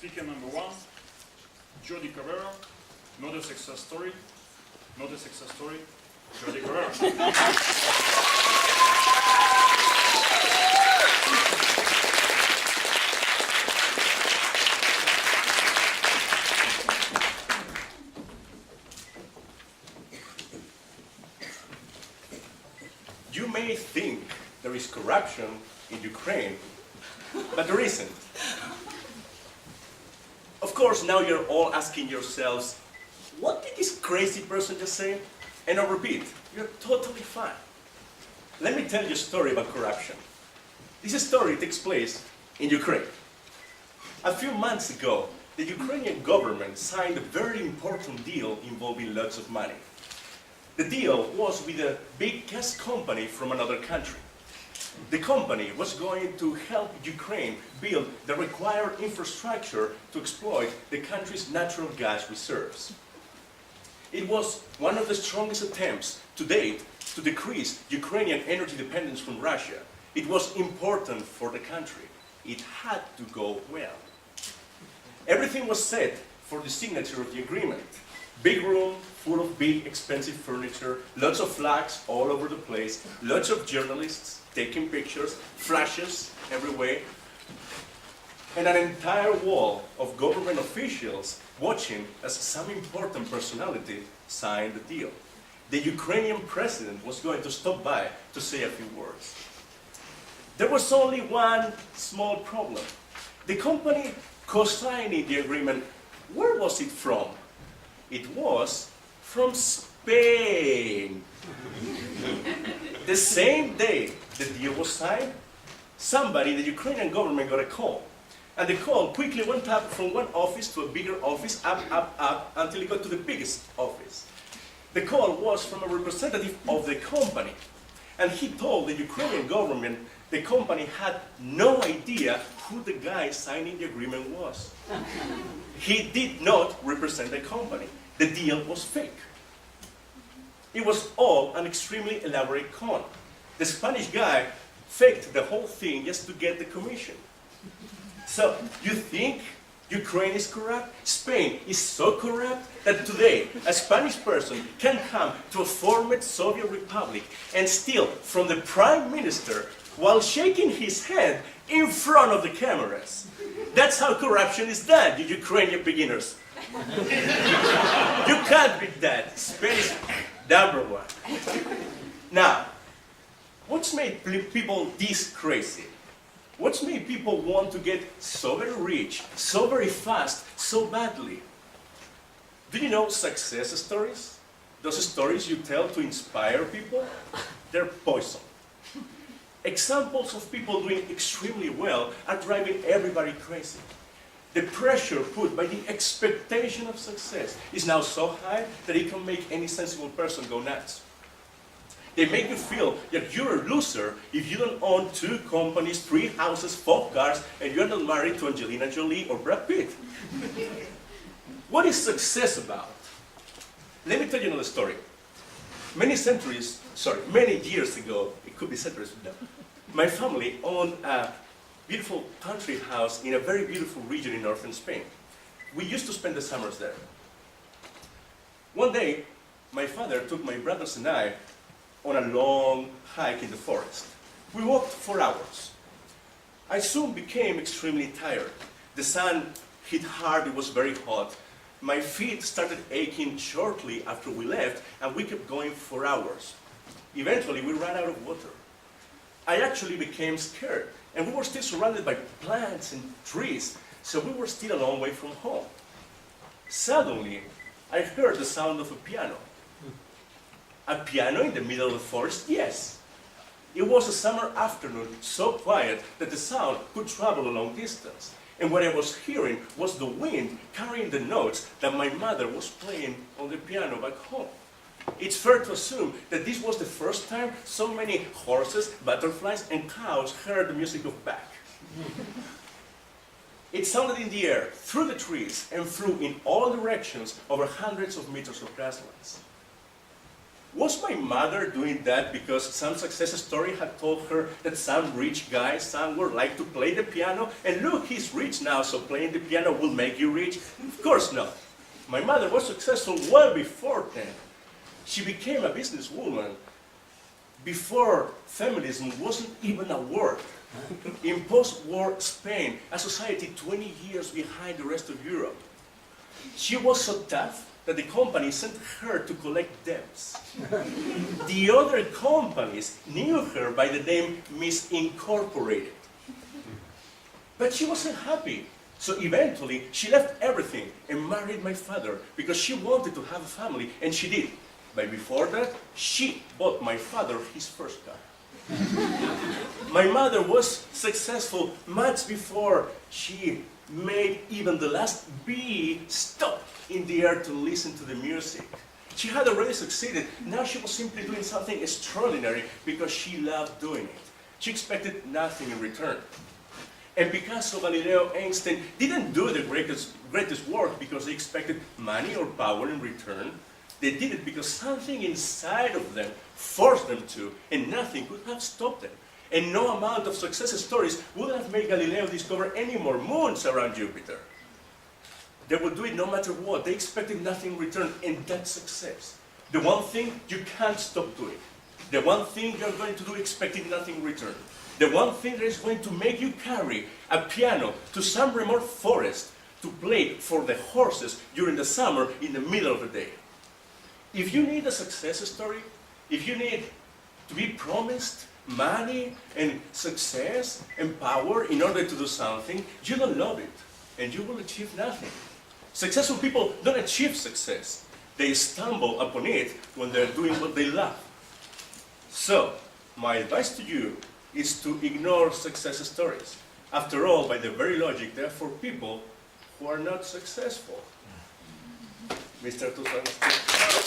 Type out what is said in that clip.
Speaker number one, Jordi Carrera, not a success story, not a success story, Jordi Carrera. You may think there is corruption in Ukraine, but there isn't. Of course, now you're all asking yourselves, what did this crazy person just say? And I'll repeat, you're totally fine. Let me tell you a story about corruption. This story takes place in Ukraine. A few months ago, the Ukrainian government signed a very important deal involving lots of money. The deal was with a big gas company from another country. The company was going to help Ukraine build the required infrastructure to exploit the country's natural gas reserves. It was one of the strongest attempts to date to decrease Ukrainian energy dependence from Russia. It was important for the country. It had to go well. Everything was set for the signature of the agreement. Big room, full of big, expensive furniture, lots of flags all over the place, lots of journalists taking pictures, flashes everywhere, and an entire wall of government officials watching as some important personality signed the deal. The Ukrainian president was going to stop by to say a few words. There was only one small problem. The company co-signing the agreement, where was it from? It was from Spain. The same day the deal was signed, somebody in the Ukrainian government got a call. And the call quickly went up from one office to a bigger office, up, until it got to the biggest office. The call was from a representative of the company. And he told the Ukrainian government the company had no idea who the guy signing the agreement was. He did not represent the company. The deal was fake. It was all an extremely elaborate con. The Spanish guy faked the whole thing just to get the commission. So, you think Ukraine is corrupt? Spain is so corrupt that today a Spanish person can come to a former Soviet republic and steal from the prime minister while shaking his hand in front of the cameras. That's how corruption is done, you Ukrainian beginners. You can't beat that. Spain is number one. Now, what's made people this crazy? What's made people want to get so very rich, so very fast, so badly? Do you know success stories? Those stories you tell to inspire people? They're poison. Examples of people doing extremely well are driving everybody crazy. The pressure put by the expectation of success is now so high that it can make any sensible person go nuts. They make you feel that you're a loser if you don't own 2 companies, 3 houses, 4 cars, and you're not married to Angelina Jolie or Brad Pitt. What is success about? Let me tell you another story. Many years ago, it could be centuries now, my family owned a beautiful country house in a very beautiful region in northern Spain. We used to spend the summers there. One day, my father took my brothers and I on a long hike in the forest. We walked for hours. I soon became extremely tired. The sun hit hard, it was very hot. My feet started aching shortly after we left, and we kept going for hours. Eventually, we ran out of water. I actually became scared, and we were still surrounded by plants and trees, so we were still a long way from home. Suddenly, I heard the sound of a piano. A piano in the middle of the forest? Yes. It was a summer afternoon, so quiet that the sound could travel a long distance. And what I was hearing was the wind carrying the notes that my mother was playing on the piano back home. It's fair to assume that this was the first time so many horses, butterflies, and cows heard the music of Bach. It sounded in the air, through the trees, and flew in all directions over hundreds of meters of grasslands. Was my mother doing that because some success story had told her that some rich guy somewhere liked to play the piano, and look, he's rich now, so playing the piano will make you rich? Of course not. My mother was successful well before then. She became a businesswoman before feminism wasn't even a word. In post-war Spain, a society 20 years behind the rest of Europe. She was so tough that the company sent her to collect debts. The other companies knew her by the name Miss Incorporated. But she wasn't happy. So eventually, she left everything and married my father because she wanted to have a family, and she did. But before that, she bought my father his first car. My mother was successful much before she made even the last bee stop in the air to listen to the music. She had already succeeded. Now she was simply doing something extraordinary because she loved doing it. She expected nothing in return. And Picasso, Galileo, Einstein didn't do the greatest work because they expected money or power in return. They did it because something inside of them forced them to, and nothing could have stopped them. And no amount of success stories would have made Galileo discover any more moons around Jupiter. They would do it no matter what. They expected nothing in return, and that's success. The one thing you can't stop doing. The one thing you're going to do expecting nothing in return. The one thing that is going to make you carry a piano to some remote forest to play for the horses during the summer in the middle of the day. If you need a success story, if you need to be promised money and success and power in order to do something, you don't love it, and you will achieve nothing. Successful people don't achieve success. They stumble upon it when they're doing what they love. So, my advice to you is to ignore success stories. After all, by the very logic, they're for people who are not successful. Mr. Toastmasters.